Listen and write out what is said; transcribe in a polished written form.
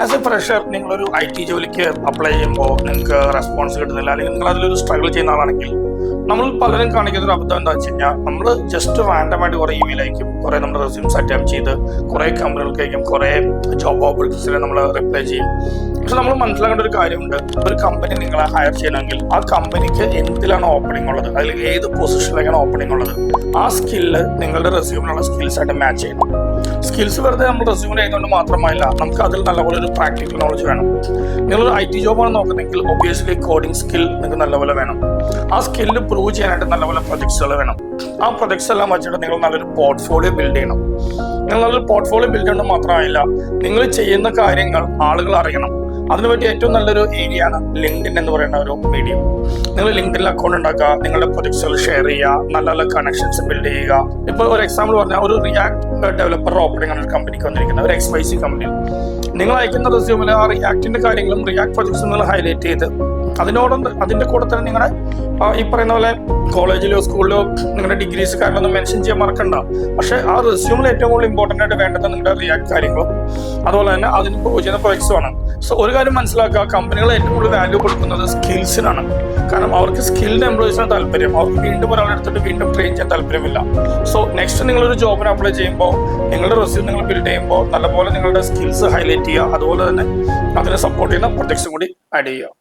As A fresher നിങ്ങളൊരു IT ജോലിക്ക് apply ചെയ്യുമ്പോൾ നിങ്ങൾക്ക് റെസ്പോൺസ് കിട്ടുന്നില്ല, അല്ലെങ്കിൽ നിങ്ങൾ അതിലൊരു സ്ട്രഗിൾ ചെയ്യുന്ന ആളാണെങ്കിൽ നമ്മൾ പലരും കാണിക്കുന്ന ഒരു അബദ്ധം എന്താ വെച്ച് കഴിഞ്ഞാൽ നമ്മൾ ജസ്റ്റ് റാൻഡമായിട്ട് കുറേ ഇമെയിൽ അയക്കും, കുറേ നമ്മുടെ റെസ്യൂംസ് അറ്റംപ്റ്റ് ചെയ്ത് കുറേ കമ്പനികൾക്ക് അയക്കും, കുറേ ജോബ് ഓപ്പർച്യൂണിറ്റീസിൽ നമ്മൾ റിപ്ലൈ ചെയ്യും. പക്ഷെ നമ്മൾ മനസ്സിലാക്കേണ്ട ഒരു കാര്യമുണ്ട്, ഒരു കമ്പനി നിങ്ങളെ ഹയർ ചെയ്യണമെങ്കിൽ ആ കമ്പനിക്ക് എന്തിലാണ് ഓപ്പണിംഗ് ഉള്ളത്, അല്ലെങ്കിൽ ഏത് പൊസിഷനിലേക്കാണ് ഓപ്പണിംഗ് ഉള്ളത്, ആ സ്കില്ല് നിങ്ങളുടെ റെസ്യൂമിനുള്ള സ്കിൽസ് ആയിട്ട് മാച്ച് ചെയ്യണം. സ്കിൽസ് വെറുതെ നമ്മൾ റെസ്യൂമിൽ ചെയ്തുകൊണ്ട് മാത്രമല്ല, നമുക്ക് അതിൽ നല്ലപോലെ ഒരു പ്രാക്ടിക്കൽ നോളജ് വേണം. നിങ്ങളൊരു IT ജോബാണ് നോക്കുന്നെങ്കിൽ ഒബ്വിയസ്ലി കോഡിംഗ് സ്കിൽ നിങ്ങൾക്ക് നല്ലപോലെ വേണം. ആ സ്കില്ല് പ്രൂവ് ചെയ്യാനായിട്ട് നല്ലപോലെ പ്രൊജക്ട്സുകൾ വേണം. ആ പ്രൊജക്ട്സ് എല്ലാം വെച്ചിട്ട് നിങ്ങൾ നല്ലൊരു പോർട്ട്ഫോളിയോ ബിൽഡ് ചെയ്യണം. നിങ്ങൾ നല്ലൊരു പോർട്ട്ഫോളിയോ ബിൽഡ് ചെയ്യണം മാത്രമായില്ല, നിങ്ങൾ ചെയ്യുന്ന കാര്യങ്ങൾ ആളുകൾ അറിയണം. അതിനുപറ്റി ഏറ്റവും നല്ലൊരു ഏരിയ ആണ് ലിങ്ക്ഡിൻ എന്ന് പറയുന്ന ഒരു മീഡിയം. നിങ്ങൾ ലിങ്ക്ഡിനിൽ അക്കൗണ്ട് ഉണ്ടാക്കുക, നിങ്ങളുടെ പ്രൊജക്ട്സുകൾ ഷെയർ ചെയ്യുക, നല്ല നല്ല കണക്ഷൻസ് ബിൽഡ് ചെയ്യുക. ഇപ്പോൾ ഒരു എക്സാമ്പിൾ പറഞ്ഞാൽ, ഒരു റിയാക്ട് ഡെവലപ്പർ ഓപ്പണിംഗ് ആണ് ഒരു കമ്പനിക്ക് വന്നിരിക്കുന്നത്, ഒരു XYZ കമ്പനിയിൽ. നിങ്ങൾ അയക്കുന്ന റെസ്യൂമിൽ ആ റിയാക്ടിന്റെ കാര്യങ്ങളും റിയാക്ട് പ്രൊജക്ട്സും നിങ്ങൾ ഹൈലൈറ്റ് ചെയ്ത് അതിന്റെ കൂടെ തന്നെ നിങ്ങളുടെ ഈ പറയുന്ന പോലെ കോളേജിലോ സ്കൂളിലോ നിങ്ങളുടെ ഡിഗ്രീസ് കാര്യങ്ങളൊന്നും മെൻഷൻ ചെയ്യാൻ മറക്കണ്ട. പക്ഷെ ആ റെസ്യൂമിൽ ഏറ്റവും കൂടുതൽ ഇമ്പോർട്ടൻ്റ് ആയിട്ട് വേണ്ടത് നിങ്ങളുടെ റിയാക്ട് കാര്യങ്ങളും അതുപോലെ തന്നെ അതിന് പ്രൂവ് ചെയ്യുന്ന പ്രൊജക്ട്സും ആണ്. സോ ഒരു കാര്യം മനസ്സിലാക്കുക, കമ്പനികൾ ഏറ്റവും കൂടുതൽ വാല്യൂ കൊടുക്കുന്നത് സ്കിൽസിനാണ്. കാരണം അവർക്ക് സ്കിൽഡ് എംപ്ലോയീസിന് താല്പര്യം, അവർക്ക് വീണ്ടും ഒരാളെ എടുത്തിട്ട് വീണ്ടും ട്രെയിൻ ചെയ്യാൻ താല്പര്യമില്ല. സോ നെക്സ്റ്റ് നിങ്ങളൊരു ജോബിന് അപ്ലൈ ചെയ്യുമ്പോൾ നിങ്ങളുടെ റെസ്യൂം നിങ്ങൾ ബിൽഡ് ചെയ്യുമ്പോൾ നല്ലപോലെ നിങ്ങളുടെ സ്കിൽസ് ഹൈലൈറ്റ് ചെയ്യുക, അതുപോലെ തന്നെ അതിനെ സപ്പോർട്ട് ചെയ്യുന്ന പ്രൊജക്ട്സും കൂടി ആഡ് ചെയ്യുക.